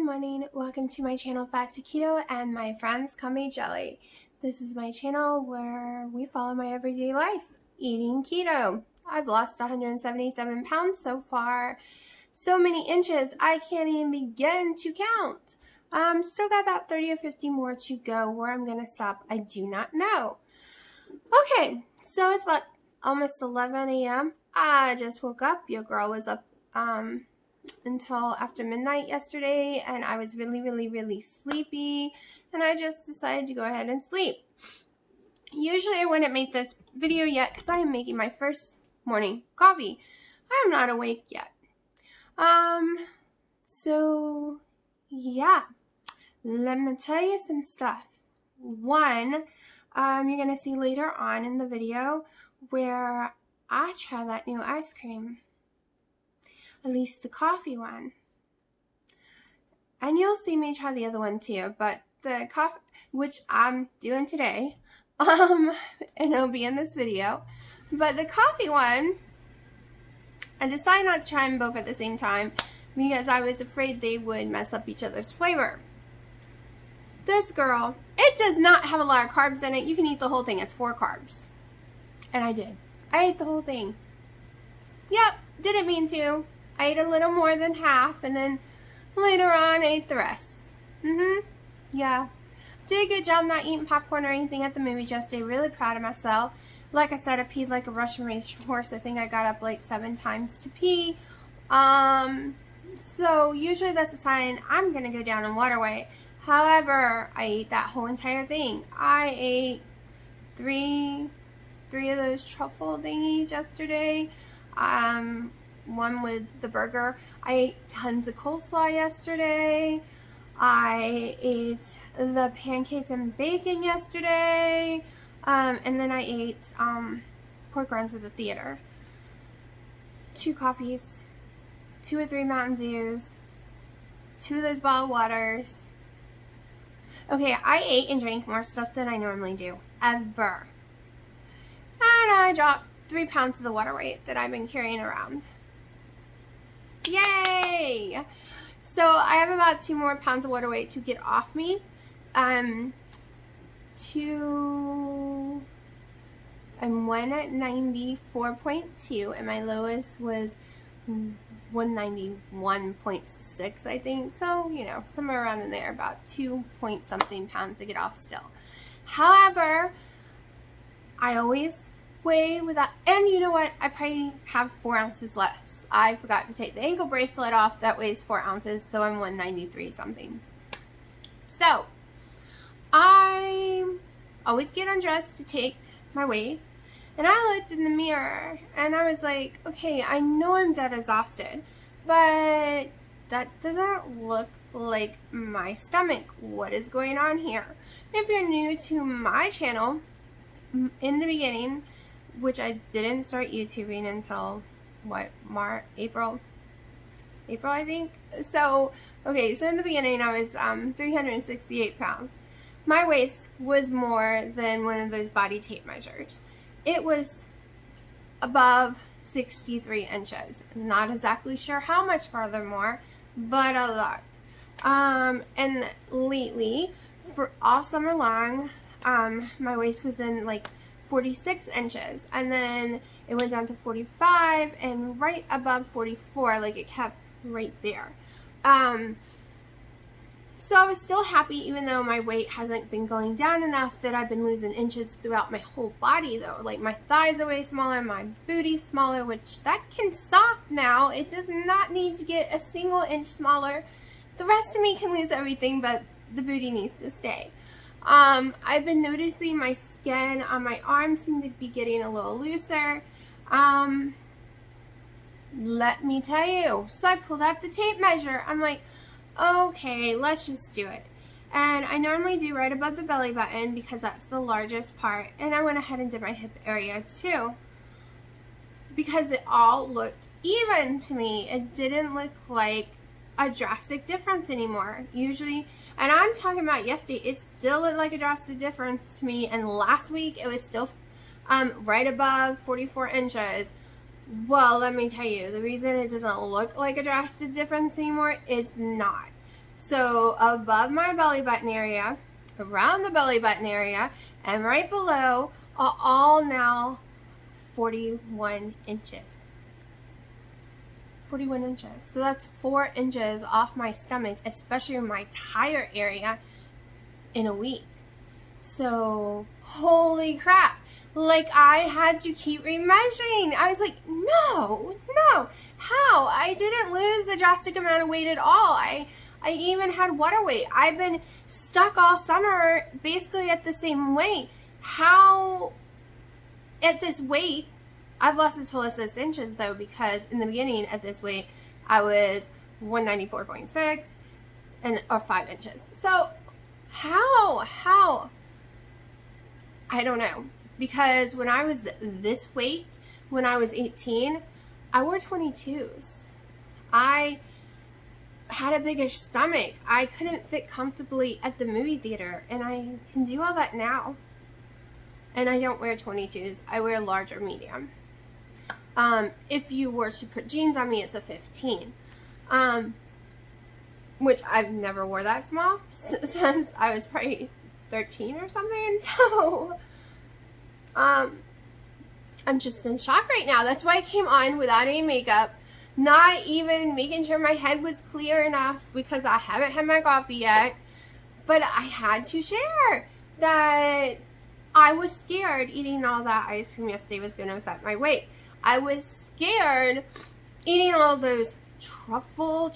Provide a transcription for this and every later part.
morning, welcome to my channel Fat to Keto and my friends call me Jelly. This is my channel where we follow my everyday life, eating keto. I've lost 177 pounds so far, so many inches I can't even begin to count. Still got about 30 or 50 more to go. Where I'm going to stop, I do not know. Okay, so it's about almost 11 a.m. I just woke up. Your girl was up until after midnight yesterday, and I was really sleepy, and I just decided to go ahead and sleep. Usually I wouldn't make this video yet because I am making my first morning coffee. I am not awake yet. So yeah, let me tell you some stuff. One, you're gonna see later on in the video where I try that new ice cream. At least the coffee one. And you'll see me try the other one too, but the coffee, which I'm doing today, and it'll be in this video, but the coffee one, I decided not to try them both at the same time because I was afraid they would mess up each other's flavor. This girl, it does not have a lot of carbs in it. You can eat the whole thing. It's 4 carbs. And I did. I ate the whole thing. Yep, didn't mean to. I ate a little more than half, and then later on I ate the rest. Yeah. Did a good job not eating popcorn or anything at the movies yesterday. Really proud of myself. Like I said, I peed like a Russian racehorse. I think I got up like 7 times to pee. So usually that's a sign I'm going to go down in water weight. However, I ate that whole entire thing. I ate three of those truffle thingies yesterday. One with the burger. I ate tons of coleslaw yesterday. I ate the pancakes and bacon yesterday. And then I ate pork rinds at the theater. 2 coffees, 2 or 3 Mountain Dews, 2 of those bottled waters. Okay, I ate and drank more stuff than I normally do, ever. And I dropped 3 pounds of the water weight that I've been carrying around. Yay! So I have about 2 more pounds of water weight to get off me. I'm 194.2, and my lowest was 191.6, I think. So, you know, somewhere around in there, about 2 point something pounds to get off still. However, I always weigh without, and you know what? I probably have 4 ounces left. I forgot to take the ankle bracelet off. That weighs 4 ounces, so I'm 193 something. So, I always get undressed to take my weight, and I looked in the mirror, and I was like, okay, I know I'm dead exhausted, but that doesn't look like my stomach. What is going on here? If you're new to my channel, in the beginning, which I didn't start YouTubing until April I think. So okay, so in the beginning I was 368 pounds. My waist was more than one of those body tape measures. It was above 63 inches. Not exactly sure how much farther more, but a lot. And lately, for all summer long, my waist was in like 46 inches, and then it went down to 45 and right above 44, like it kept right there. So I was still happy, even though my weight hasn't been going down enough that I've been losing inches throughout my whole body though. Like my thighs are way smaller, my booty's smaller, which that can stop now. It does not need to get a single inch smaller. The rest of me can lose everything, but the booty needs to stay. I've been noticing my skin on my arms seem to be getting a little looser. Let me tell you. So I pulled out the tape measure. I'm like, okay, let's just do it. And I normally do right above the belly button because that's the largest part. And I went ahead and did my hip area too, because it all looked even to me. It didn't look like a drastic difference anymore. Usually, and I'm talking about yesterday, it still looked like a drastic difference to me, and last week it was still right above 44 inches. Well, let me tell you, the reason it doesn't look like a drastic difference anymore is not. So above my belly button area, around the belly button area, and right below are all now 41 inches. 41 inches. So that's 4 inches off my stomach, especially in my tire area, in a week. So, holy crap. Like, I had to keep remeasuring. I was like, no, how? I didn't lose a drastic amount of weight at all. I even had water weight. I've been stuck all summer basically at the same weight. How, at this weight, I've lost a total of 6 inches though, because in the beginning at this weight, I was 194.6 or 5 inches. So, how? I don't know. Because when I was this weight, when I was 18, I wore 22s. I had a bigger stomach. I couldn't fit comfortably at the movie theater, and I can do all that now. And I don't wear 22s. I wear large or medium. If you were to put jeans on me, it's a 15. Which I've never wore that small since I was probably 13 or something. So, I'm just in shock right now. That's why I came on without any makeup, not even making sure my head was clear enough because I haven't had my coffee yet. But I had to share that I was scared eating all that ice cream yesterday was going to affect my weight. I was scared eating all those truffle,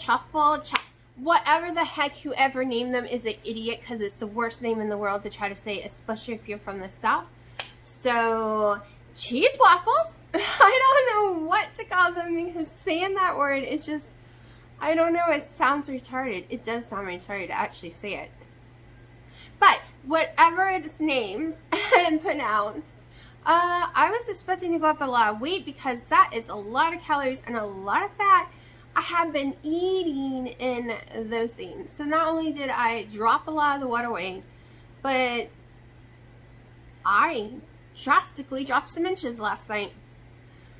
whatever the heck whoever named them is an idiot, because it's the worst name in the world to try to say, especially if you're from the South. So, cheese waffles? I don't know what to call them, because saying that word is just, I don't know, it sounds retarded. It does sound retarded to actually say it. But, whatever it's named and pronounced, I was expecting to go up a lot of weight because that is a lot of calories and a lot of fat I have been eating in those things. So not only did I drop a lot of the water weight, but I drastically dropped some inches last night.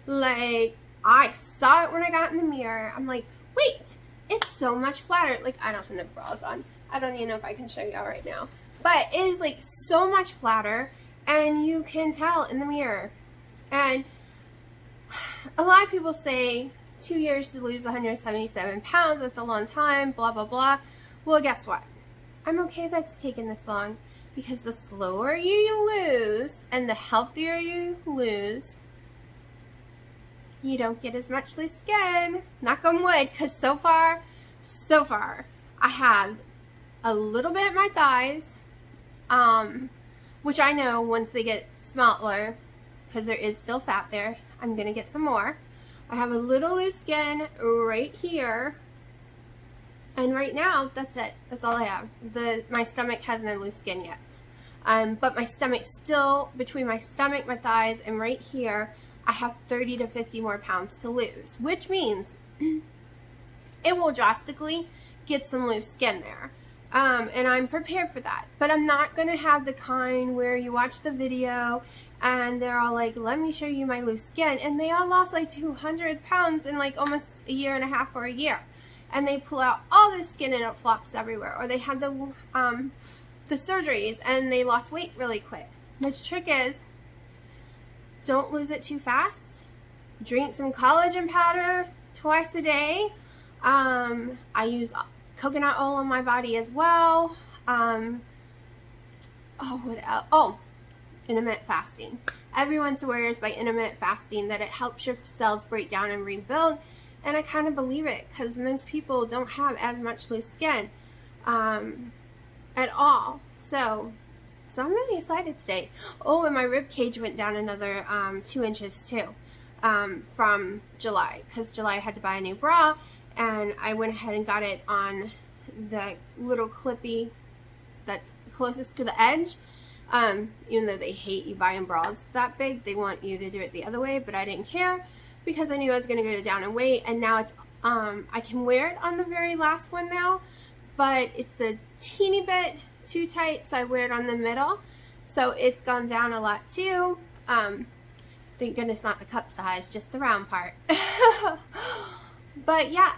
Like, I saw it when I got in the mirror. I'm like, wait, it's so much flatter. Like, I don't have no bras on. I don't even know if I can show you all right now. But it is like so much flatter, and you can tell in the mirror. And a lot of people say 2 years to lose 177 pounds, that's a long time, blah, blah, blah. Well, guess what? I'm okay that's taken this long, because the slower you lose and the healthier you lose, you don't get as much loose skin. Knock on wood, because so far, I have a little bit at my thighs, which I know once they get smaller, because there is still fat there, I'm going to get some more. I have a little loose skin right here, and right now, that's it. That's all I have. My stomach has no loose skin yet. But my stomach still, between my stomach, my thighs, and right here, I have 30 to 50 more pounds to lose, which means it will drastically get some loose skin there. And I'm prepared for that. But I'm not going to have the kind where you watch the video and they're all like, let me show you my loose skin. And they all lost like 200 pounds in like almost a year and a half or a year. And they pull out all this skin and it flops everywhere. Or they had the surgeries and they lost weight really quick. The trick is, don't lose it too fast. Drink some collagen powder twice a day. I use coconut oil on my body as well. What else? Oh, intermittent fasting. Everyone swears by intermittent fasting that it helps your cells break down and rebuild, and I kind of believe it, because most people don't have as much loose skin at all. So I'm really excited today. Oh, and my rib cage went down another 2 inches too from July, because July I had to buy a new bra, and I went ahead and got it on the little clippy that's closest to the edge. Even though they hate you buying bras that big, they want you to do it the other way, but I didn't care because I knew I was going to go down in weight, and now it's I can wear it on the very last one now, but it's a teeny bit too tight, so I wear it on the middle, so it's gone down a lot too. Thank goodness not the cup size, just the round part. But yeah,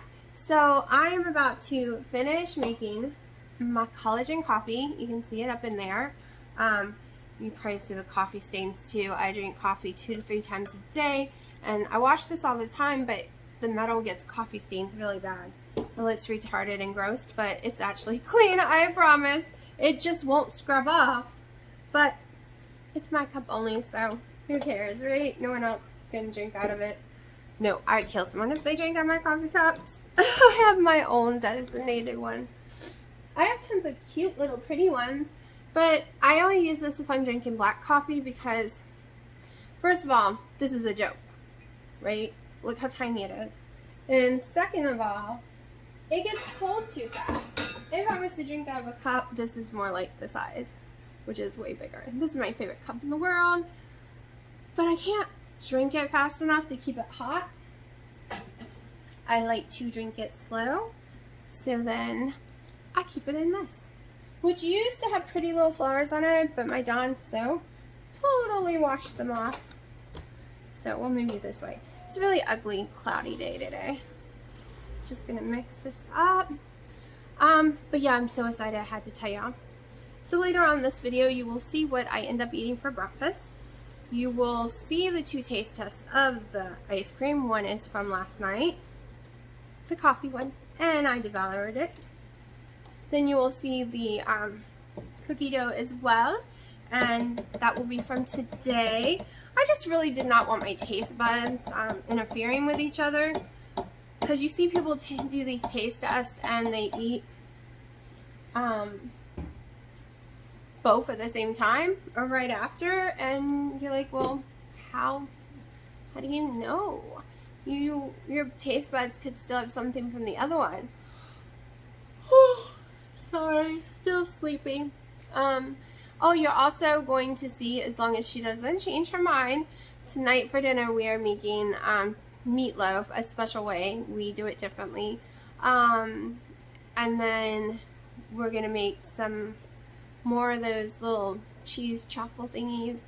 So I am about to finish making my collagen coffee. You can see it up in there. You probably see the coffee stains too. I drink coffee 2 to 3 times a day, and I wash this all the time, but the metal gets coffee stains really bad. Well, it's retarded and gross, but it's actually clean, I promise. It just won't scrub off, but it's my cup only, so who cares, right? No one else is gonna drink out of it. No, I'd kill someone if they drank out of my coffee cups. I have my own designated one. I have tons of cute little pretty ones, but I only use this if I'm drinking black coffee because, first of all, this is a joke, right? Look how tiny it is. And second of all, it gets cold too fast. If I was to drink out of a cup, this is more like the size, which is way bigger. This is my favorite cup in the world, but I can't drink it fast enough to keep it hot. I like to drink it slow, so then I keep it in this, which used to have pretty little flowers on it, but my Dawn soap totally washed them off. So we'll move you this way. It's a really ugly, cloudy day today. Just gonna mix this up. But yeah, I'm so excited I had to tell y'all. So later on in this video, you will see what I end up eating for breakfast. You will see the 2 taste tests of the ice cream. One is from last night, the coffee one, and I devoured it. Then you will see the cookie dough as well, and that will be from today. I just really did not want my taste buds interfering with each other, because you see people do these taste tests and they eat both at the same time or right after, and you're like, well, how do you know? Your taste buds could still have something from the other one. Sorry, still sleeping. Oh, you're also going to see, as long as she doesn't change her mind, tonight for dinner we are making meatloaf a special way. We do it differently. And then we're gonna make some more of those little cheese truffle thingies.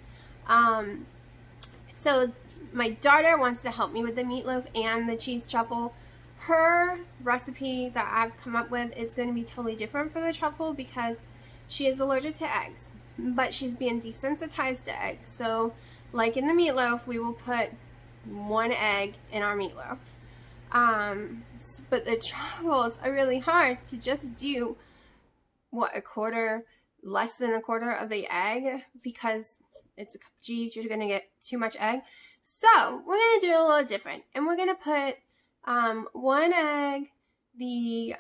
So my daughter wants to help me with the meatloaf and the cheese truffle. Her recipe that I've come up with is going to be totally different for the truffle because she is allergic to eggs, but she's being desensitized to eggs. So like in the meatloaf, we will put 1 egg in our meatloaf. But the truffles are really hard to just do, what, less than a quarter of the egg, because it's a cup of cheese, you're going to get too much egg. So we're going to do it a little different, and we're going to put 1 egg, the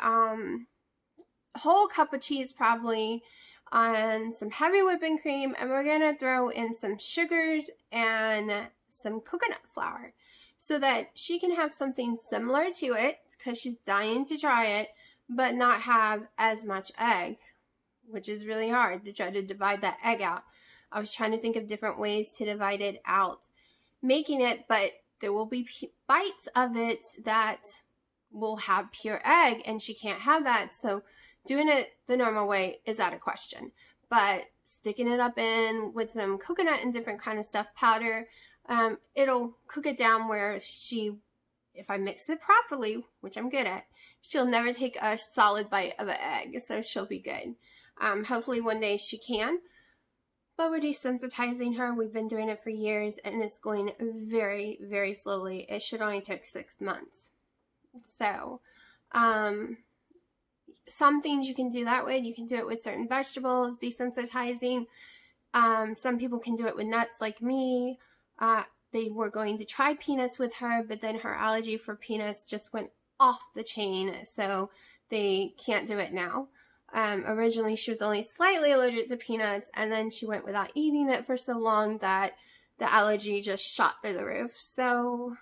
whole cup of cheese probably, on some heavy whipping cream, and we're going to throw in some sugars and some coconut flour so that she can have something similar to it, because she's dying to try it, but not have as much egg, which is really hard to try to divide that egg out. I was trying to think of different ways to divide it out, making it, but there will be bites of it that will have pure egg, and she can't have that. So doing it the normal way is out of question. But sticking it up in with some coconut and different kind of stuff powder, it'll cook it down where if I mix it properly, which I'm good at, she'll never take a solid bite of an egg. So she'll be good. Hopefully one day she can. But we're desensitizing her. We've been doing it for years, and it's going very, very slowly. It should only take 6 months. So, some things you can do that way. You can do it with certain vegetables, desensitizing. Some people can do it with nuts like me. They were going to try peanuts with her, but then her allergy for peanuts just went off the chain, so they can't do it now. Originally she was only slightly allergic to peanuts, and then she went without eating it for so long that the allergy just shot through the roof. So,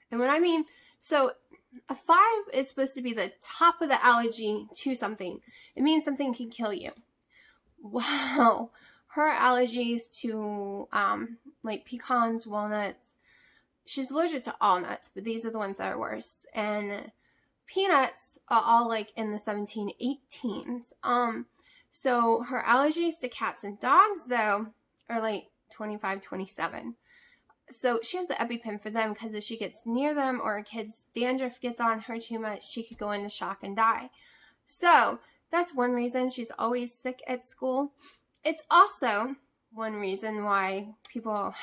and what I mean, so a 5 is supposed to be the top of the allergy to something. It means something can kill you. Wow. Her allergies to like pecans, walnuts, she's allergic to all nuts, but these are the ones that are worse. And peanuts are all like in the 17, 18s. So her allergies to cats and dogs, though, are like 25, 27. So she has the EpiPen for them because if she gets near them or a kid's dandruff gets on her too much, she could go into shock and die. So that's one reason she's always sick at school. It's also one reason why people,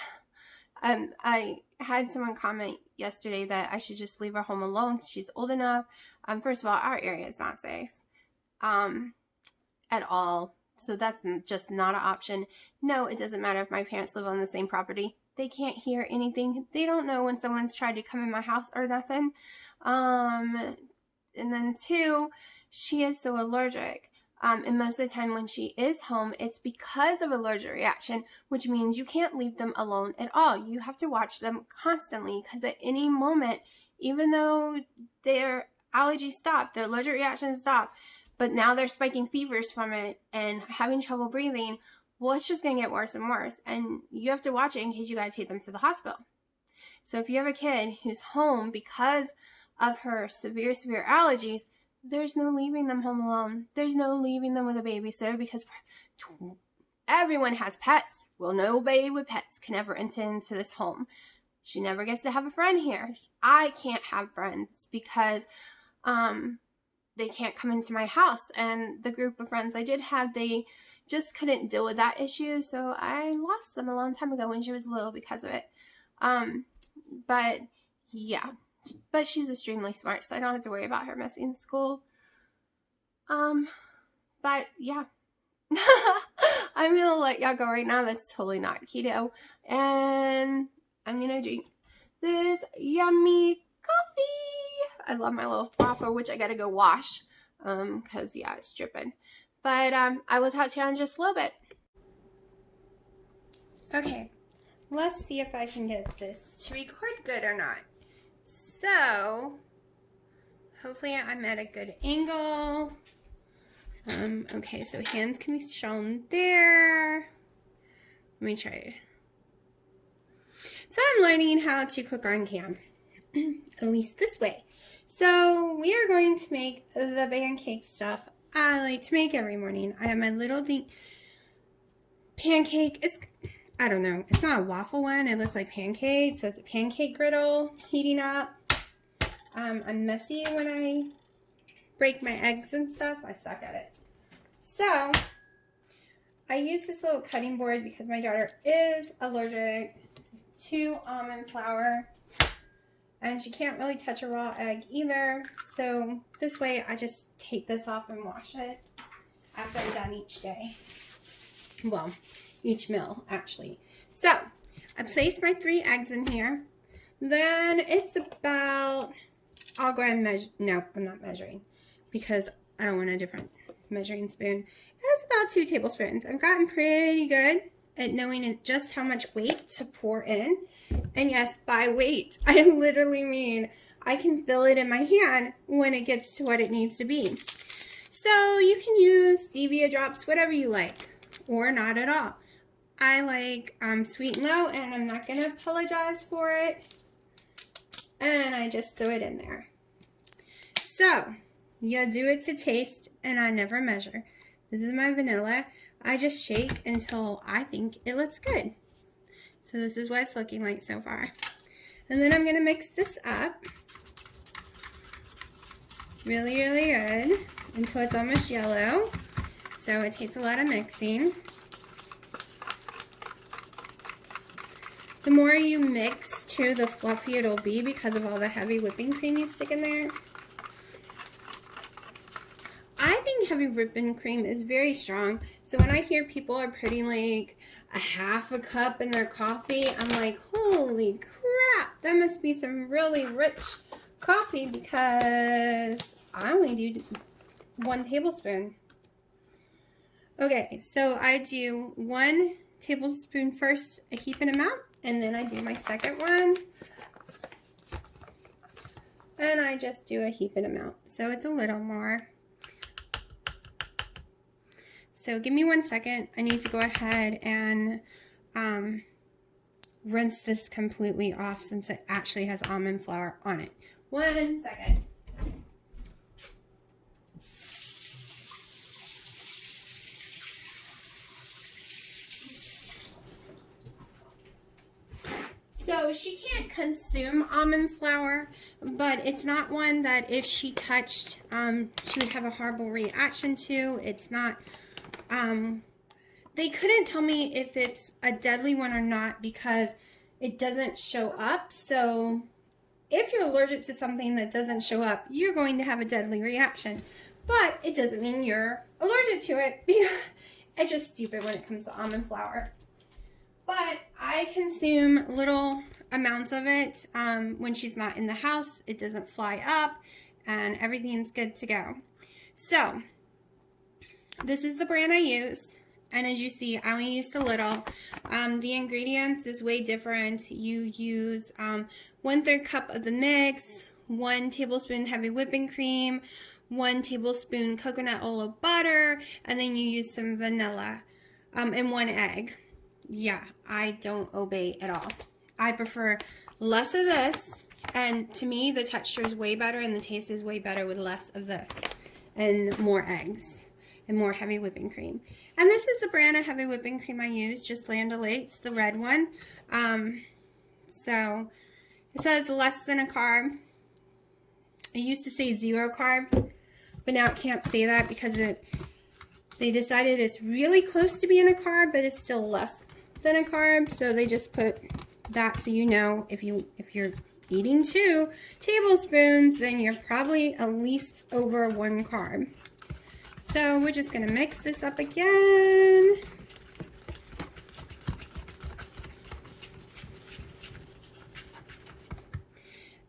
I had someone comment yesterday that I should just leave her home alone. She's old enough. First of all, our area is not safe at all. So that's just not an option. No, it doesn't matter if my parents live on the same property. They can't hear anything. They don't know when someone's tried to come in my house or nothing. And then two, she is so allergic. And most of the time when she is home, it's because of allergic reaction, which means you can't leave them alone at all. You have to watch them constantly because at any moment, even though their allergies stop, their allergic reactions stop, but now they're spiking fevers from it and having trouble breathing, well, it's just going to get worse and worse. And you have to watch it in case you got to take them to the hospital. So if you have a kid who's home because of her severe allergies, there's no leaving them home alone. There's no leaving them with a babysitter because everyone has pets. Well, nobody with pets can ever enter into this home. She never gets to have a friend here. I can't have friends because they can't come into my house. And the group of friends I did have, they just couldn't deal with that issue. So I lost them a long time ago when she was little because of it. But yeah. But she's extremely smart, so I don't have to worry about her missing school. But yeah. I'm gonna let y'all go right now. That's totally not keto. And I'm gonna drink this yummy coffee. I love my little frother, which I gotta go wash. Cause yeah, it's dripping. But I will talk to you in just a little bit. Okay, let's see if I can get this to record good or not. So, hopefully I'm at a good angle. Okay, so hands can be shown there. Let me try. So I'm learning how to cook on cam, at least this way. So we are going to make the pancake stuff I like to make every morning. I have my little pancake. I don't know. It's not a waffle one. It looks like pancake. So it's a pancake griddle heating up. I'm messy when I break my eggs and stuff. I suck at it. So I use this little cutting board because my daughter is allergic to almond flour. And she can't really touch a raw egg either. So this way I just take this off and wash it after I'm done each day. Well, each meal actually. So I placed my 3 eggs in here. Then it's about, I'll go ahead and measure. No, I'm not measuring because I don't want a different measuring spoon. It's about 2 tablespoons. I've gotten pretty good at knowing just how much weight to pour in. And yes, by weight, I literally mean I can feel it in my hand when it gets to what it needs to be. So you can use stevia drops, whatever you like, or not at all. I like sweet and low, and I'm not going to apologize for it. And I just throw it in there. So you do it to taste, and I never measure. This is my vanilla. I just shake until I think it looks good. So this is what it's looking like so far. And then I'm going to mix this up really, really good until it's almost yellow. So it takes a lot of mixing. The more you mix too, the fluffier it'll be because of all the heavy whipping cream you stick in there. I think heavy whipping cream is very strong. So when I hear people are putting like a half a cup in their coffee, I'm like, holy crap, that must be some really rich coffee because I only do 1 tablespoon. Okay, so I do 1 tablespoon first, a heaping amount, and then I do my second one. And I just do a heaping amount. So it's a little more. So give me 1 second. I need to go ahead and rinse this completely off since it actually has almond flour on it. 1 second. So So she can't consume almond flour, but it's not one that if she touched, she would have a horrible reaction to. It's not, they couldn't tell me if it's a deadly one or not because it doesn't show up. So if you're allergic to something that doesn't show up, you're going to have a deadly reaction. But it doesn't mean you're allergic to it. It's just stupid when it comes to almond flour. But I consume little amounts of it when she's not in the house. It doesn't fly up and everything's good to go. So this is the brand I use. And as you see, I only used a little. The ingredients is way different. You use 1/3 cup of the mix, 1 tablespoon heavy whipping cream, 1 tablespoon coconut oil butter, and then you use some vanilla and 1 egg. Yeah, I don't obey at all. I prefer less of this, and to me the texture is way better and the taste is way better with less of this and more eggs and more heavy whipping cream. And this is the brand of heavy whipping cream I use, just Land O'Lakes, the red one. So it says less than a carb. It used to say 0 carbs, but now it can't say that because they decided it's really close to being a carb, but it's still less than a carb. So they just put that so you know if you're eating 2 tablespoons, then you're probably at least over 1 carb. So we're just going to mix this up again.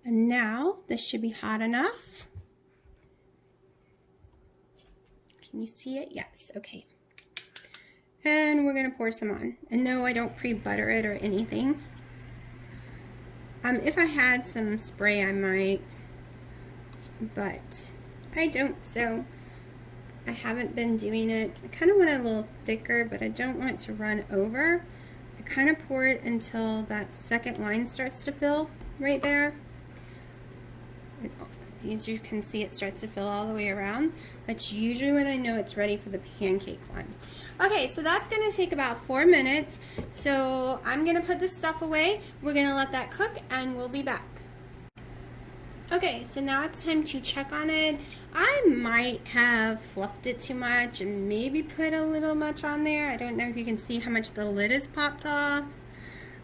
And now this should be hot enough. Can you see it? Yes. Okay. And we're going to pour some on. And no, I don't pre-butter it or anything. If I had some spray, I might. But I don't, so I haven't been doing it. I kind of want it a little thicker, but I don't want it to run over. I kind of pour it until that second line starts to fill right there. As you can see, it starts to fill all the way around. That's usually when I know it's ready for the pancake one. Okay, so that's going to take about 4 minutes. So I'm going to put this stuff away. We're going to let that cook and we'll be back. Okay, so now it's time to check on it. I might have fluffed it too much and maybe put a little much on there. I don't know if you can see how much the lid is popped off,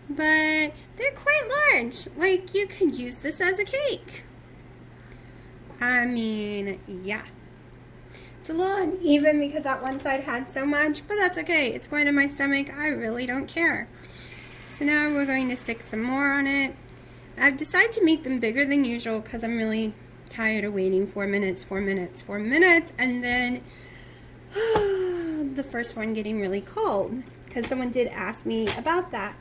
but they're quite large. Like, you could use this as a cake. I mean, yeah. It's a little uneven because that one side had so much, but that's okay. It's going to my stomach. I really don't care. So now we're going to stick some more on it. I've decided to make them bigger than usual because I'm really tired of waiting 4 minutes, 4 minutes, 4 minutes, and then the first one getting really cold because someone did ask me about that.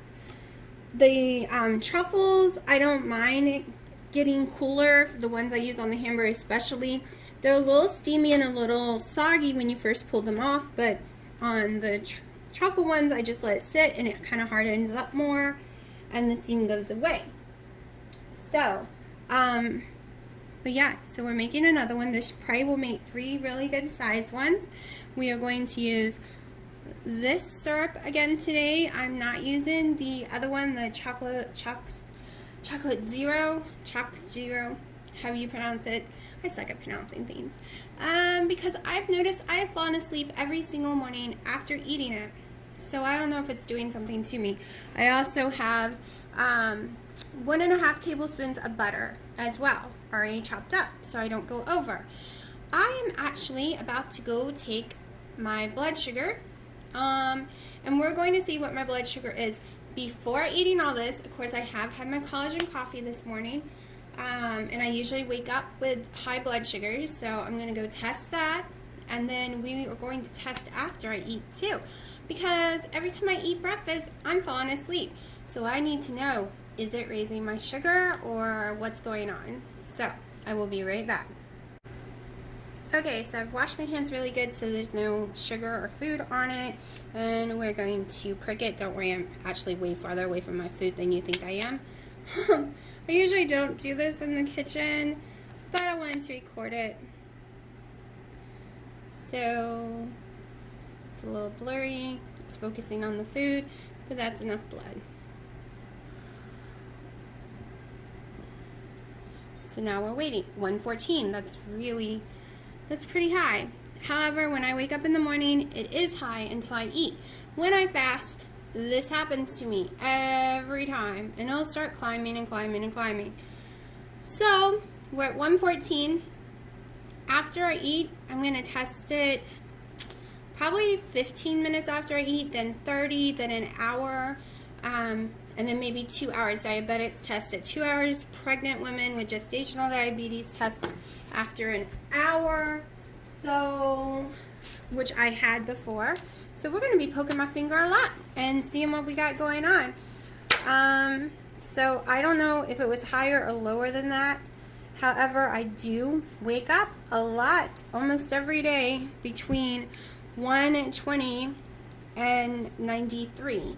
The truffles, I don't mind it getting cooler, the ones I use on the hamburger especially. They're a little steamy and a little soggy when you first pull them off, but on the truffle ones I just let it sit and it kind of hardens up more and the steam goes away. So, but yeah, so we're making another one. This probably will make 3 really good sized ones. We are going to use this syrup again today. I'm not using the other one, the chocolate zero, however you pronounce it. I suck at pronouncing things. Because I've noticed I have fallen asleep every single morning after eating it. So I don't know if it's doing something to me. I also have 1.5 tablespoons of butter as well, already chopped up, so I don't go over. I am actually about to go take my blood sugar, and we're going to see what my blood sugar is before eating all this. Of course, I have had my collagen coffee this morning, and I usually wake up with high blood sugars, so I'm going to go test that, and then we are going to test after I eat too, because every time I eat breakfast, I'm falling asleep, so I need to know, is it raising my sugar or what's going on? So I will be right back. Okay, so I've washed my hands really good so there's no sugar or food on it, and we're going to prick it. Don't worry, I'm actually way farther away from my food than you think I am. I usually don't do this in the kitchen, but I wanted to record it. So it's a little blurry, it's focusing on the food, but that's enough blood. So now we're waiting. 114. That's pretty high. However, when I wake up in the morning, it is high until I eat. When I fast, this happens to me every time, and it'll start climbing and climbing and climbing. So we're at 114. After I eat, I'm going to test it probably 15 minutes after I eat, then 30, then an hour, and then maybe 2 hours. Diabetics test at 2 hours. Pregnant women with gestational diabetes test after an hour. So, which I had before. So we're going to be poking my finger a lot and seeing what we got going on. So I don't know if it was higher or lower than that. However, I do wake up a lot, almost every day, between 120 and 93.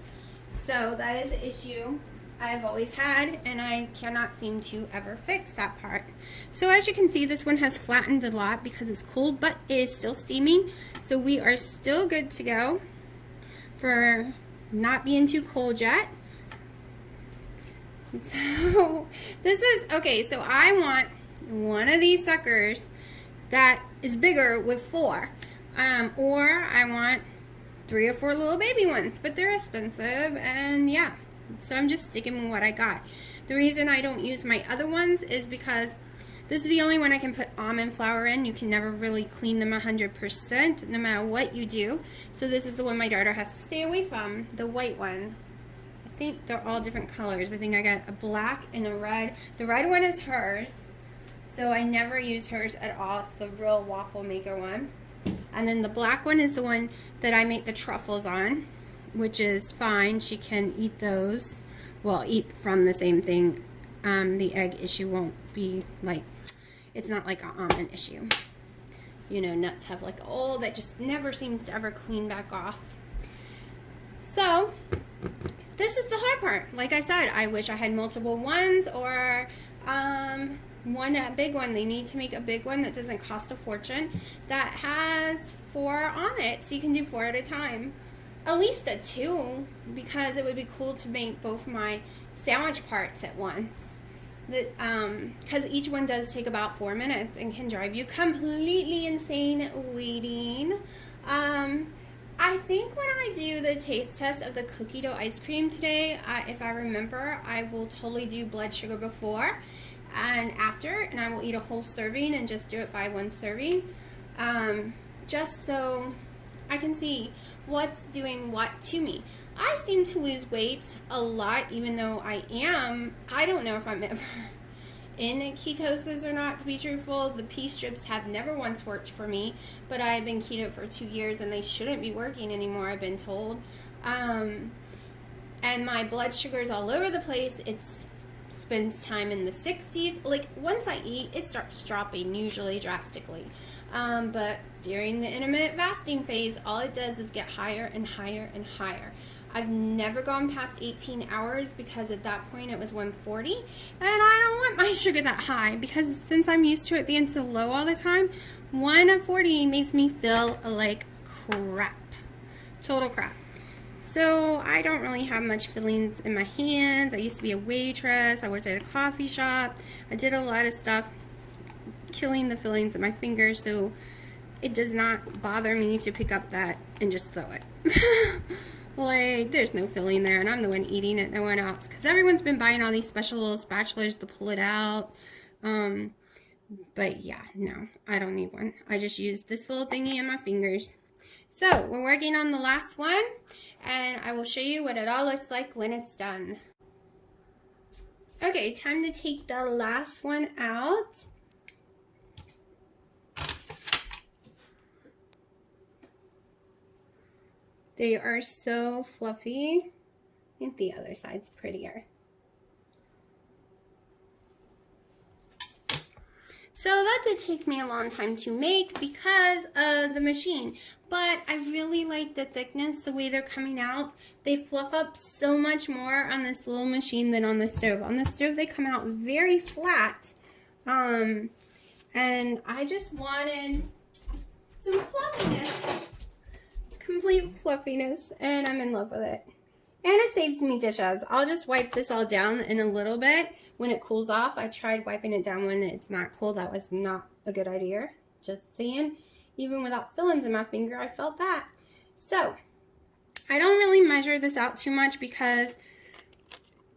So that is an issue I've always had, and I cannot seem to ever fix that part. So as you can see, this one has flattened a lot because it's cold, but it is still steaming. So we are still good to go for not being too cold yet. So this is, okay, so I want one of these suckers that is bigger with 4. Or I want 3 or 4 little baby ones, but they're expensive, and yeah. So I'm just sticking with what I got. The reason I don't use my other ones is because this is the only one I can put almond flour in. You can never really clean them 100%, no matter what you do. So this is the one my daughter has to stay away from, the white one. I think they're all different colors. I think I got a black and a red. The red one is hers, so I never use hers at all. It's the real waffle maker one. And then the black one is the one that I make the truffles on, which is fine. She can eat those. Well, eat from the same thing. The egg issue won't be like, it's not like an almond issue. You know, nuts have like old that just never seems to ever clean back off. So this is the hard part. Like I said, I wish I had multiple ones, or that big one. They need to make a big one that doesn't cost a fortune, that has 4 on it, so you can do 4 at a time. At least a 2, because it would be cool to make both my sandwich parts at once. Because each one does take about 4 minutes and can drive you completely insane waiting. I think when I do the taste test of the cookie dough ice cream today, if I remember, I will totally do blood sugar before and after, and I will eat a whole serving and just do it by 1 serving, just so I can see what's doing what to me. I seem to lose weight a lot, even though I don't know if I'm ever in ketosis or not, to be truthful. The pea strips have never once worked for me, but I've been keto for 2 years and they shouldn't be working anymore, I've been told. And my blood sugar's all over the place. It spends time in the 60s. Like, once I eat, it starts dropping, usually drastically. But during the intermittent fasting phase, all it does is get higher and higher and higher. I've never gone past 18 hours because at that point it was 140, and I don't want my sugar that high, because since I'm used to it being so low all the time, 140 makes me feel like crap. Total crap. So I don't really have much fillings in my hands. I used to be a waitress. I worked at a coffee shop. I did a lot of stuff killing the fillings in my fingers, so it does not bother me to pick up that and just throw it. Like, there's no filling there, and I'm the one eating it, no one else, because everyone's been buying all these special little spatulas to pull it out. But yeah, no, I don't need one. I just use this little thingy in my fingers. So we're working on the last one, and I will show you what it all looks like when it's done. Okay, time to take the last one out. They are so fluffy. I think the other side's prettier. So that did take me a long time to make because of the machine. But I really like the thickness, the way they're coming out. They fluff up so much more on this little machine than on the stove. On the stove, they come out very flat. And I just wanted some fluffiness. Complete fluffiness, and I'm in love with it. And it saves me dishes. I'll just wipe this all down in a little bit when it cools off. I tried wiping it down when it's not cool. That was not a good idea. Just saying. Even without fillings in my finger, I felt that. So, I don't really measure this out too much because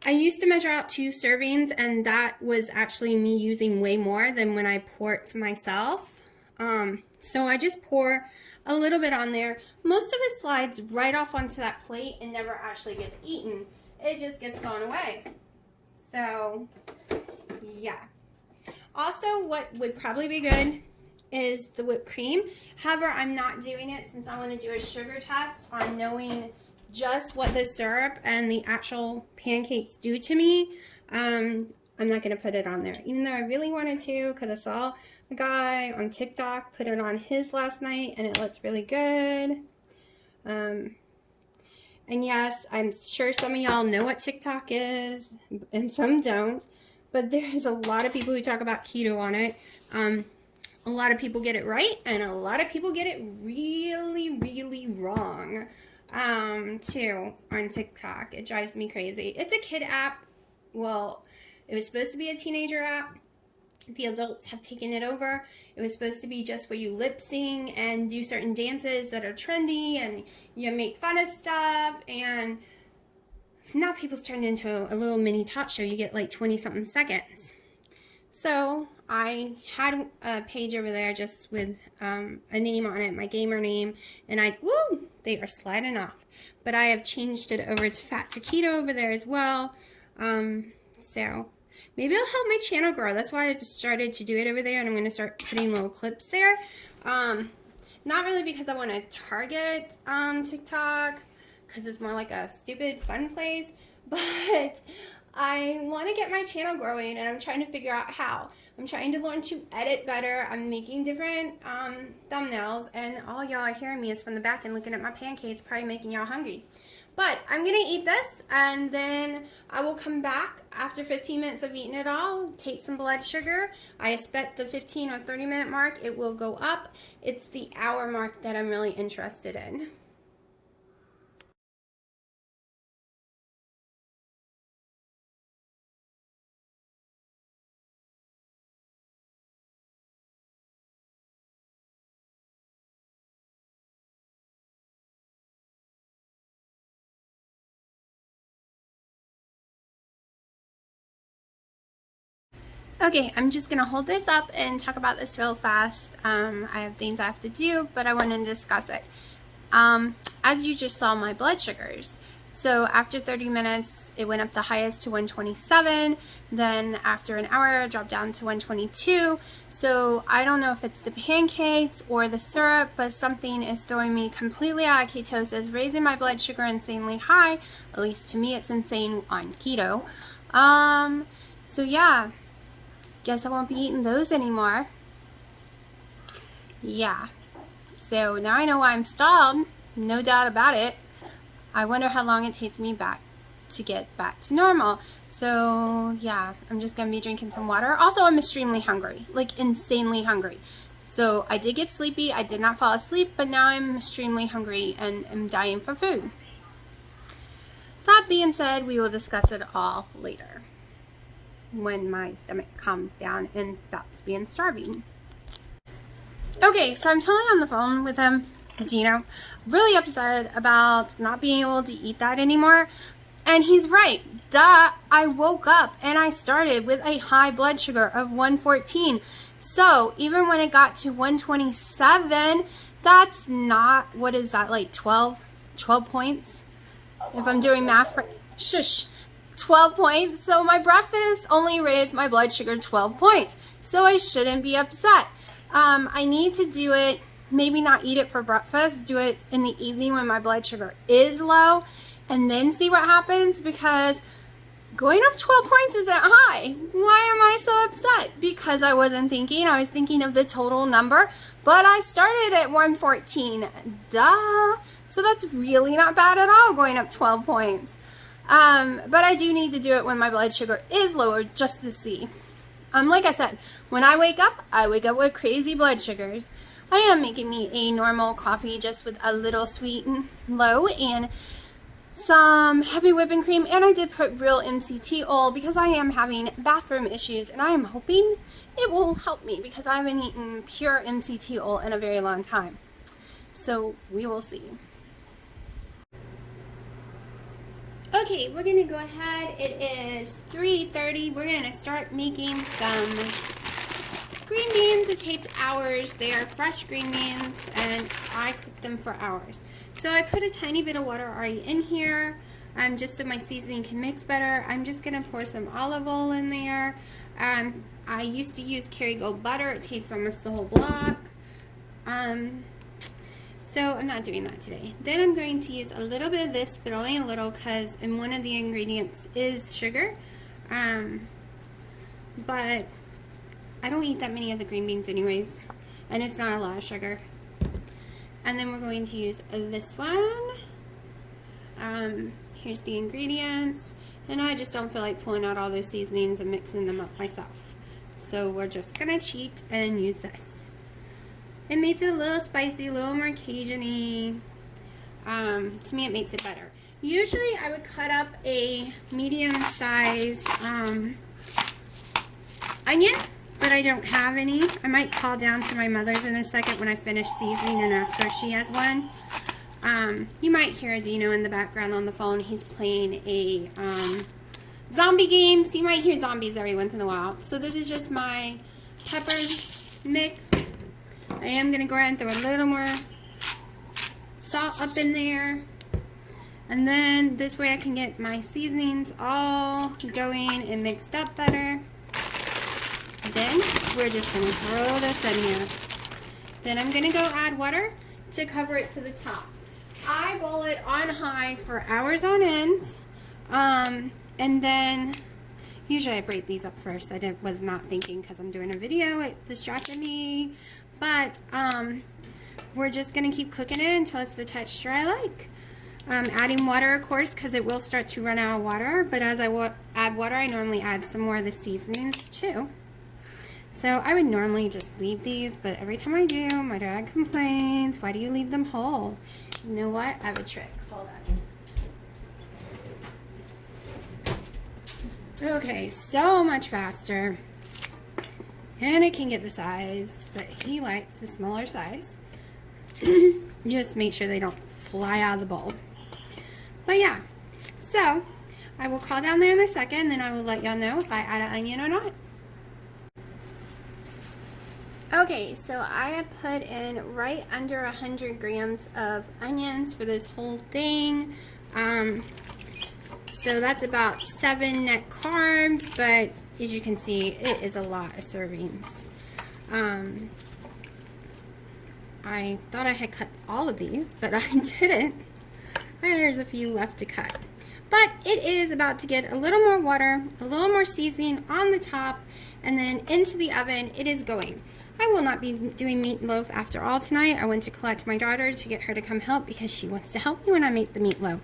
I used to measure out 2 servings, and that was actually me using way more than when I poured myself. So I just pour a little bit on there. Most of it slides right off onto that plate and never actually gets eaten. It just gets thrown away. So, yeah. Also, what would probably be good is the whipped cream. However, I'm not doing it since I want to do a sugar test on knowing just what the syrup and the actual pancakes do to me. I'm not going to put it on there, even though I really wanted to, because I saw a guy on TikTok put it on his last night and it looks really good. And yes, I'm sure some of y'all know what TikTok is and some don't, but there's a lot of people who talk about keto on it. A lot of people get it right and a lot of people get it really, really wrong too on TikTok. It drives me crazy. It's a kid app. Well, it was supposed to be a teenager app. The adults have taken it over. It was supposed to be just where you lip sync and do certain dances that are trendy and you make fun of stuff, and now people's turned into a little mini talk show. You get like 20 something seconds. So I had a page over there just with a name on it, my gamer name, and they are sliding off. But I have changed it over to Fat to Keto over there as well. So maybe it'll help my channel grow. That's why I just started to do it over there, and I'm going to start putting little clips there. Not really because I want to target TikTok, because it's more like a stupid fun place, but I want to get my channel growing, and I'm trying to figure out how. I'm trying to learn to edit better. I'm making different thumbnails, and all y'all are hearing me is from the back and looking at my pancakes, probably making y'all hungry. But I'm going to eat this, and then I will come back after 15 minutes of eating it all, take some blood sugar. I expect the 15 or 30 minute mark, it will go up. It's the hour mark that I'm really interested in. Okay, I'm just gonna hold this up and talk about this real fast. I have things I have to do, but I wanted to discuss it. As you just saw, my blood sugars. So after 30 minutes, it went up the highest to 127. Then after an hour, it dropped down to 122. So I don't know if it's the pancakes or the syrup, but something is throwing me completely out of ketosis, raising my blood sugar insanely high. At least to me, it's insane on keto. So yeah. Guess I won't be eating those anymore. Yeah. So now I know why I'm stalled. No doubt about it. I wonder how long it takes me to get back to normal. So yeah, I'm just going to be drinking some water. Also, I'm extremely hungry. Like insanely hungry. So I did get sleepy. I did not fall asleep, but now I'm extremely hungry and am dying for food. That being said, we will discuss it all later, when my stomach calms down and stops being starving. Okay, so I'm totally on the phone with him, Dino, really upset about not being able to eat that anymore. And he's right. Duh, I woke up and I started with a high blood sugar of 114. So even when it got to 127, that's not, what is that, like 12 points? If I'm doing math right. Shush. 12 points. So my breakfast only raised my blood sugar 12 points. So I shouldn't be upset. I need to do it, maybe not eat it for breakfast, do it in the evening when my blood sugar is low, and then see what happens, because going up 12 points isn't high. Why am I so upset? Because I wasn't thinking. I was thinking of the total number, but I started at 114. Duh. So that's really not bad at all, going up 12 points. But I do need to do it when my blood sugar is lower, just to see. Like I said, when I wake up with crazy blood sugars. I am making me a normal coffee just with a little sweet and low, and some heavy whipping cream, and I did put real MCT oil because I am having bathroom issues, and I am hoping it will help me because I haven't eaten pure MCT oil in a very long time. So we will see. Okay, we're gonna go ahead. It is 3:30. We're gonna start making some green beans. It takes hours. They are fresh green beans, and I cook them for hours. So I put a tiny bit of water already in here, just so my seasoning can mix better. I'm just gonna pour some olive oil in there. I used to use Kerrygold butter. It takes almost the whole block. So I'm not doing that today. Then I'm going to use a little bit of this, but only a little, because in one of the ingredients is sugar. But I don't eat that many of the green beans anyways, and it's not a lot of sugar. And then we're going to use this one. Here's the ingredients, and I just don't feel like pulling out all those seasonings and mixing them up myself. So we're just gonna cheat and use this. It makes it a little spicy, a little more Cajun-y. To me, it makes it better. Usually, I would cut up a medium-sized onion, but I don't have any. I might call down to my mother's in a second when I finish seasoning and ask her if she has one. You might hear Dino in the background on the phone. He's playing a zombie game, so you might hear zombies every once in a while. So this is just my peppers mix. I am going to go ahead and throw a little more salt up in there. And then this way I can get my seasonings all going and mixed up better. Then we're just going to throw this in here. Then I'm going to go add water to cover it to the top. I boil it on high for hours on end. And then usually I break these up first. I was not thinking because I'm doing a video. It distracted me. But we're just going to keep cooking it until it's the texture I like. Adding water, of course, because it will start to run out of water. But as I add water, I normally add some more of the seasonings too. So I would normally just leave these, but every time I do, my dad complains, why do you leave them whole? You know what? I have a trick. Hold on. Okay, so much faster. And it can get the size that he likes, the smaller size. Just make sure they don't fly out of the bowl. But yeah, so I will call down there in a second, then I will let y'all know if I add an onion or not. Okay, so I have put in right under 100 grams of onions for this whole thing. So that's about 7 net carbs, but as you can see, it is a lot of servings. I thought I had cut all of these, but I didn't. There's a few left to cut. But it is about to get a little more water, a little more seasoning on the top, and then into the oven it is going. I will not be doing meatloaf after all tonight. I went to collect my daughter to get her to come help because she wants to help me when I make the meatloaf.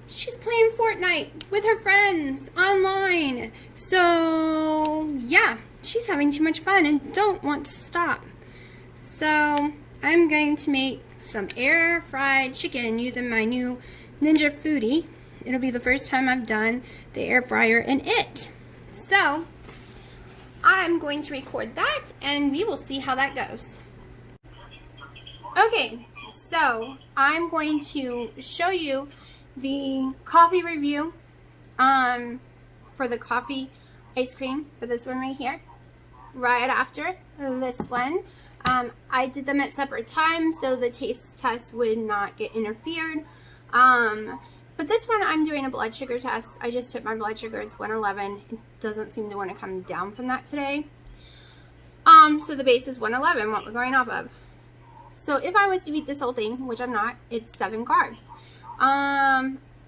She's playing Fortnite with her friends online. So, yeah, she's having too much fun and don't want to stop. So, I'm going to make some air fried chicken using my new Ninja Foodie. It'll be the first time I've done the air fryer in it. So, I'm going to record that and we will see how that goes. Okay, so I'm going to show you the coffee review for the coffee ice cream for this one right here, right after this one. I did them at separate times so the taste test would not get interfered. But this one I'm doing a blood sugar test. I just took my blood sugar, it's 111. It doesn't seem to want to come down from that today. So the base is 111, what we're going off of. So if I was to eat this whole thing, which I'm not, it's 7 carbs.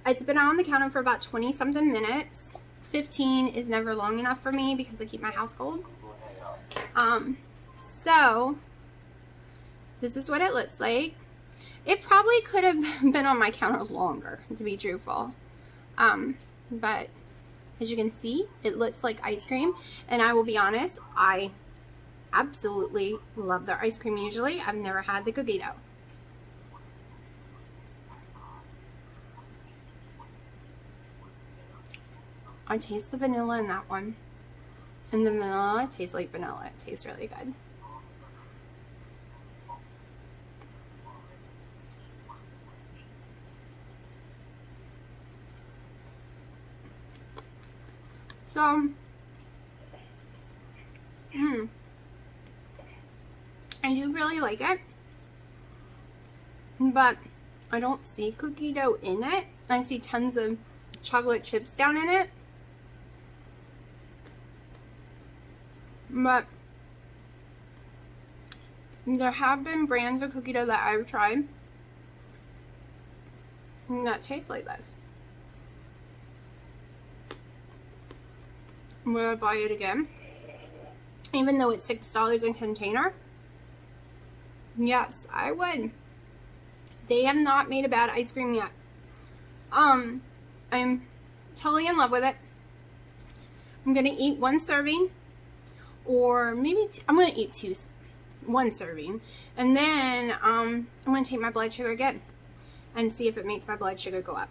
It's been on the counter for about 20 something minutes. 15 is never long enough for me because I keep my house cold. So this is what it looks like. It probably could have been on my counter longer, to be truthful. But as you can see, it looks like ice cream. And I will be honest, I absolutely love their ice cream usually. I've never had the Keto. I taste the vanilla in that one. And the vanilla tastes like vanilla. It tastes really good. So, I do really like it, but I don't see cookie dough in it. I see tons of chocolate chips down in it, but there have been brands of cookie dough that I've tried that taste like this. Will I buy it again? Even though it's $6 a container? Yes, I would. They have not made a bad ice cream yet. I'm totally in love with it. I'm gonna eat one serving, or maybe I'm gonna eat one serving, and then I'm gonna take my blood sugar again and see if it makes my blood sugar go up.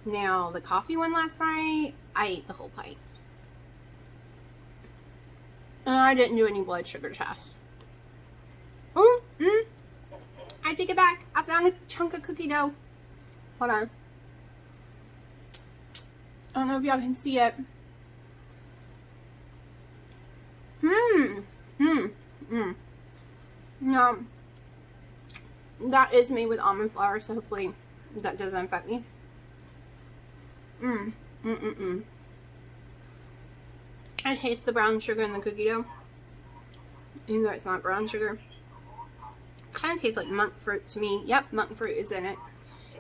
Now, the coffee one last night, I ate the whole pint. And I didn't do any blood sugar tests. I take it back. I found a chunk of cookie dough. Hold on. I don't know if y'all can see it. No. That is made with almond flour, so hopefully that doesn't affect me. I taste the brown sugar in the cookie dough, even though it's not brown sugar. Kind of tastes like monk fruit to me. Yep, monk fruit is in it.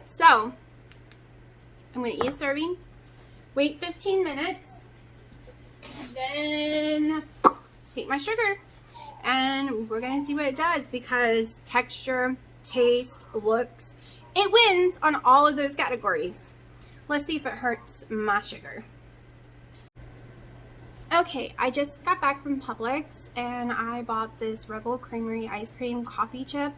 So, I'm going to eat a serving, wait 15 minutes, then take my sugar, and we're going to see what it does, because texture, taste, looks, it wins on all of those categories. Let's see if it hurts my sugar. Okay, I just got back from Publix and I bought this Rebel Creamery ice cream coffee chip.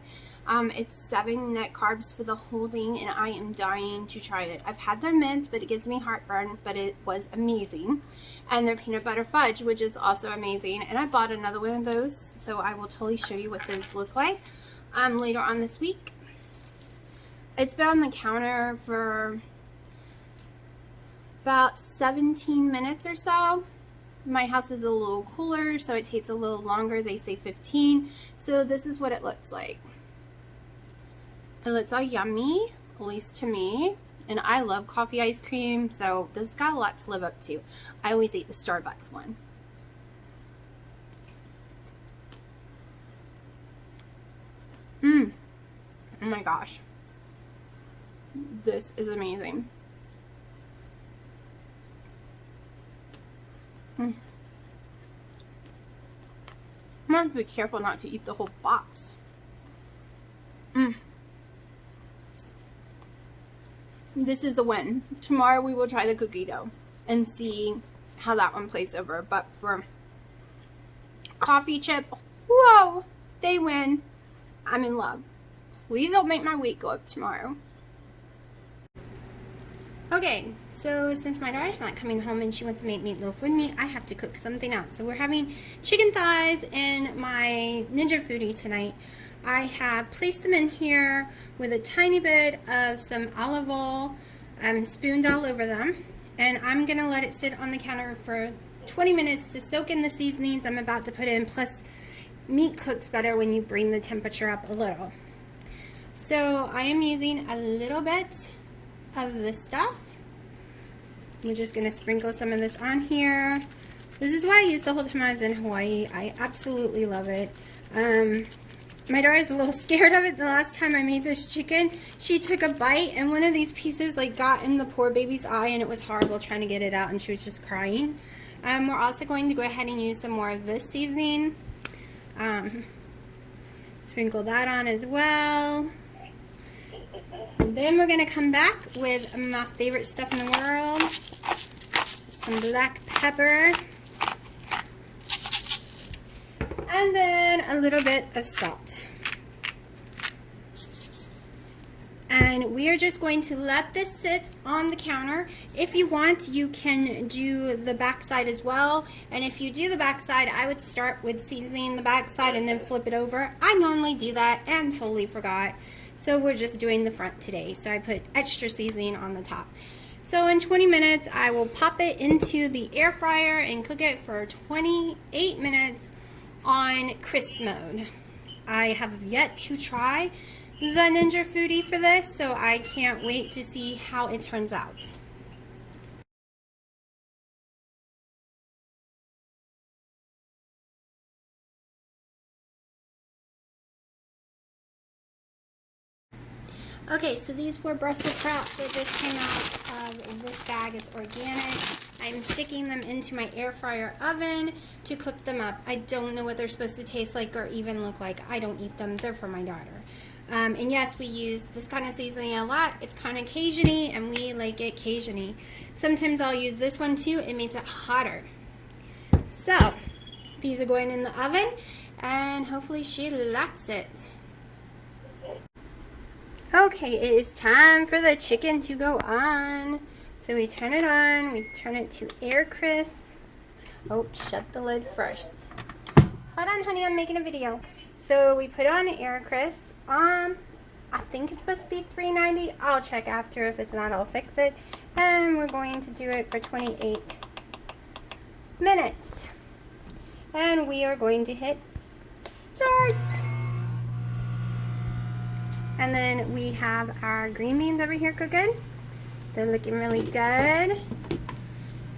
It's 7 net carbs for the whole thing, and I am dying to try it. I've had their mint, but it gives me heartburn, but it was amazing. And their peanut butter fudge, which is also amazing. And I bought another one of those, so I will totally show you what those look like later on this week. It's been on the counter for about 17 minutes or so. My house is a little cooler, so it takes a little longer. They say 15. So this is what it looks like. It looks all yummy, at least to me. And I love coffee ice cream, so this has got a lot to live up to. I always eat the Starbucks one. Oh my gosh. This is amazing. I'm gonna have to be careful not to eat the whole box. This is a win. Tomorrow we will try the cookie dough and see how that one plays over. But for coffee chip, whoa, they win. I'm in love. Please don't make my weight go up tomorrow. Okay, so since my daughter's not coming home and she wants to make meatloaf with me, I have to cook something else. So we're having chicken thighs in my Ninja Foodie tonight. I have placed them in here with a tiny bit of some olive oil spooned all over them. And I'm going to let it sit on the counter for 20 minutes to soak in the seasonings I'm about to put in. Plus, meat cooks better when you bring the temperature up a little. So I am using a little bit of this stuff. I'm just going to sprinkle some of this on here. This is what I used the whole time I was in Hawaii. I absolutely love it. My daughter's a little scared of it. The last time I made this chicken, she took a bite and one of these pieces like got in the poor baby's eye, and it was horrible trying to get it out, and she was just crying. We're also going to go ahead and use some more of this seasoning. Sprinkle that on as well. Then we're going to come back with my favorite stuff in the world, some black pepper, and then a little bit of salt. And And we are just going to let this sit on the counter. If you want, you can do the backside as well. And if you do the backside, I would start with seasoning the backside and then flip it over. I normally do that and totally forgot. So we're just doing the front today. So I put extra seasoning on the top. So in 20 minutes, I will pop it into the air fryer and cook it for 28 minutes on crisp mode. I have yet to try the Ninja Foodie for this, so I can't wait to see how it turns out. Okay, so these were Brussels sprouts that just came out of this bag. It's organic. I'm sticking them into my air fryer oven to cook them up. I don't know what they're supposed to taste like or even look like. I don't eat them. They're for my daughter. And yes, we use this kind of seasoning a lot. It's kind of Cajun-y, and we like it Cajun-y. Sometimes I'll use this one too. It makes it hotter. So, these are going in the oven, and hopefully she likes it. Okay, it is time for the chicken to go on. So we turn it on, we turn it to air crisp. Oh, shut the lid first. Hold on, honey, I'm making a video. So we put on air crisp. I think it's supposed to be 390. I'll check after. If it's not, I'll fix it. And we're going to do it for 28 minutes. And we are going to hit start. And then we have our green beans over here cooking. They're looking really good.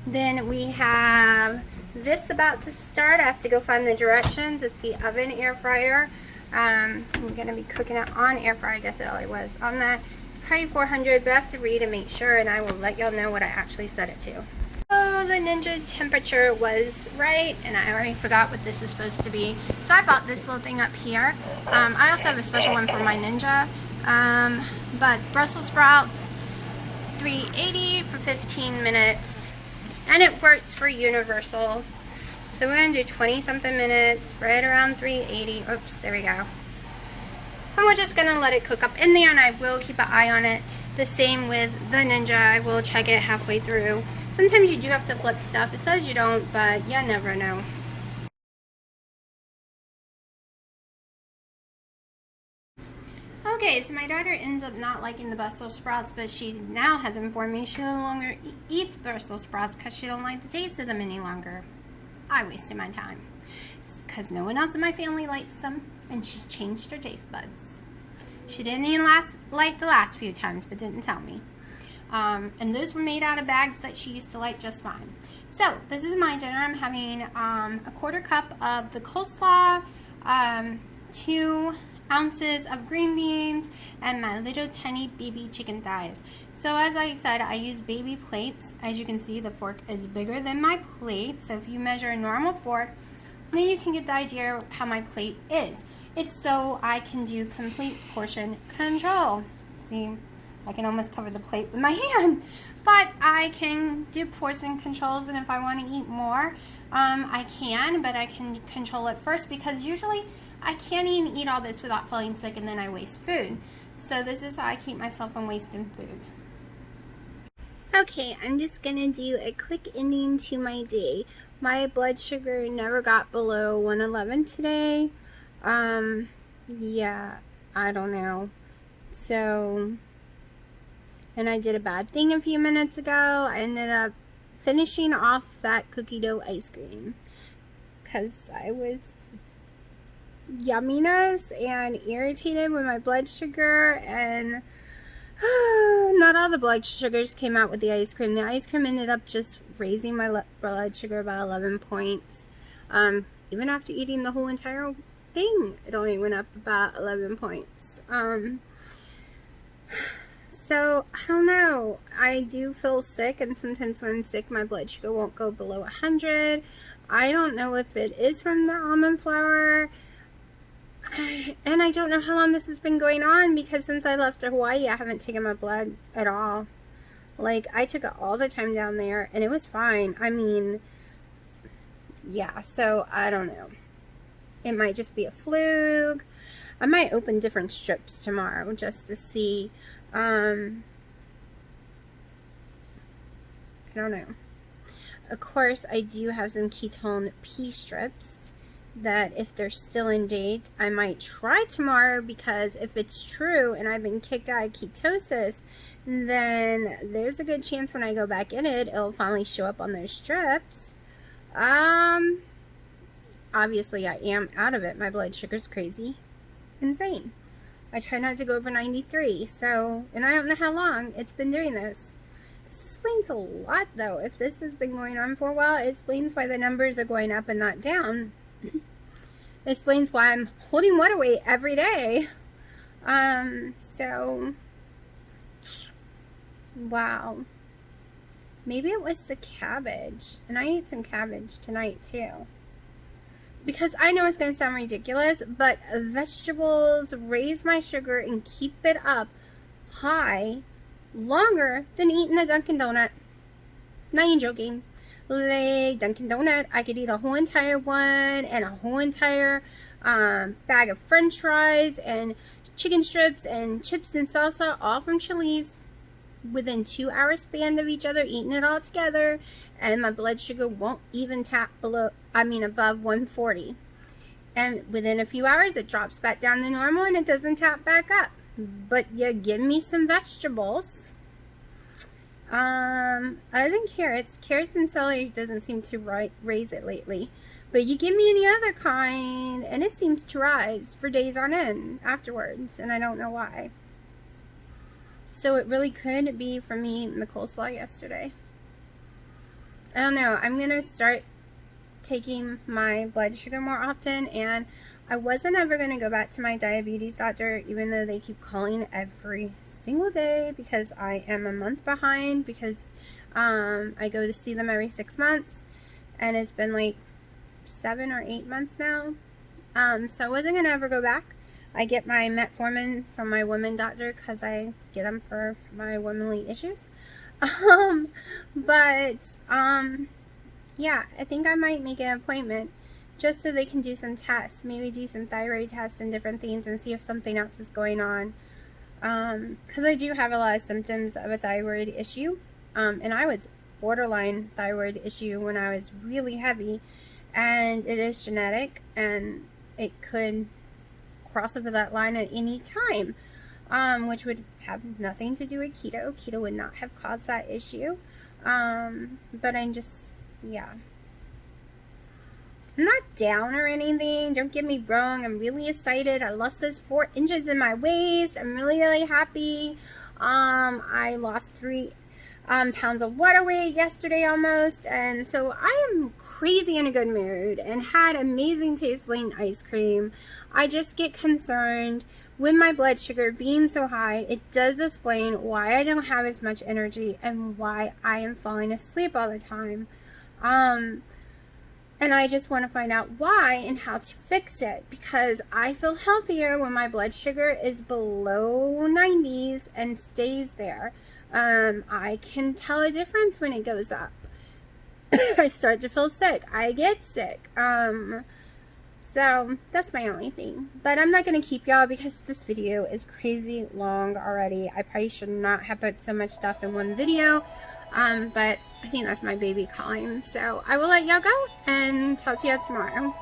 Then we have this about to start. I have to go find the directions. It's the oven air fryer. I'm going to be cooking it on air fryer. I guess it already was on that. It's probably 400, but I have to read and make sure, and I will let y'all know what I actually set it to. Oh, the Ninja temperature was right, and I already forgot what this is supposed to be. So I bought this little thing up here. I also have a special one for my Ninja. But Brussels sprouts, 380 for 15 minutes. And it works for universal. So we're going to do 20 something minutes, right around 380. Oops, there we go. And we're just going to let it cook up in there, and I will keep an eye on it. The same with the Ninja. I will check it halfway through. Sometimes you do have to flip stuff. It says you don't, but you never know. Okay, so my daughter ends up not liking the Brussels sprouts, but she now has informed me she no longer eats Brussels sprouts because she don't like the taste of them any longer. I wasted my time because no one else in my family likes them, and she's changed her taste buds. She didn't even like the last few times, but didn't tell me. And those were made out of bags that she used to like just fine. So this is my dinner. I'm having a quarter cup of the coleslaw, 2 ounces of green beans, and my little tiny baby chicken thighs. So as I said, I use baby plates. As you can see, the fork is bigger than my plate. So if you measure a normal fork, then you can get the idea of how my plate is. It's so I can do complete portion control. See, I can almost cover the plate with my hand, but I can do portion controls, and if I want to eat more, I can, but I can control it first, because usually I can't even eat all this without feeling sick, and then I waste food. So this is how I keep myself from wasting food. Okay, I'm just gonna do a quick ending to my day. My blood sugar never got below 111 today. Yeah, I don't know. So, and I did a bad thing a few minutes ago. I ended up finishing off that cookie dough ice cream because I was yumminess and irritated with my blood sugar, and not all the blood sugars came out with the ice cream. The ice cream ended up just raising my blood sugar about 11 points. Even after eating the whole entire thing, it only went up about 11 points. So, I don't know. I do feel sick, and sometimes when I'm sick, my blood sugar won't go below 100. I don't know if it is from the almond flour. And I don't know how long this has been going on, because since I left Hawaii, I haven't taken my blood at all. Like, I took it all the time down there, and it was fine. I mean, yeah, so I don't know. It might just be a fluke. I might open different strips tomorrow just to see. I don't know. Of course, I do have some ketone pea strips that if they're still in date, I might try tomorrow, because if it's true and I've been kicked out of ketosis, then there's a good chance when I go back in it, it'll finally show up on those strips. Obviously I am out of it. My blood sugar's crazy insane. I try not to go over 93, so, and I don't know how long it's been doing this. This explains a lot, though. If this has been going on for a while, it explains why the numbers are going up and not down. It explains why I'm holding water weight every day. So, wow. Maybe it was the cabbage. And I ate some cabbage tonight, too. Because I know it's going to sound ridiculous, but vegetables raise my sugar and keep it up high longer than eating a Dunkin' Donut. Not even joking. Like Dunkin' Donut, I could eat a whole entire one and a whole entire bag of french fries and chicken strips and chips and salsa, all from Chili's, within 2 hour span of each other, eating it all together, and my blood sugar won't even tap above 140. And within a few hours, it drops back down to normal and it doesn't tap back up. But you give me some vegetables. Other than carrots and celery doesn't seem to raise it lately. But you give me any other kind, and it seems to rise for days on end afterwards, and I don't know why. So it really could be for me in the coleslaw yesterday. I don't know. I'm going to start taking my blood sugar more often, and I wasn't ever going to go back to my diabetes doctor, even though they keep calling every single day, because I am a month behind, because I go to see them every 6 months, and it's been like 7 or 8 months now. So I wasn't going to ever go back. I get my metformin from my woman doctor because I get them for my womanly issues. Yeah, I think I might make an appointment just so they can do some tests, maybe do some thyroid tests and different things, and see if something else is going on. Because I do have a lot of symptoms of a thyroid issue, and I was borderline thyroid issue when I was really heavy, and it is genetic, and it could cross over that line at any time, which would have nothing to do with keto. Keto would not have caused that issue. But I'm just, yeah. I'm not down or anything. Don't get me wrong. I'm really excited. I lost those 4 inches in my waist. I'm really, really happy. I lost 3 pounds of water weight yesterday almost, and so I am crazy in a good mood and had amazing tasting ice cream. I just get concerned with my blood sugar being so high. It does explain why I don't have as much energy and why I am falling asleep all the time. And I just want to find out why and how to fix it, because I feel healthier when my blood sugar is below 90s and stays there. I can tell a difference when it goes up. I start to feel sick. I get sick. So that's my only thing. But I'm not going to keep y'all because this video is crazy long already. I probably should not have put so much stuff in one video. But I think that's my baby calling. So I will let y'all go and talk to y'all tomorrow.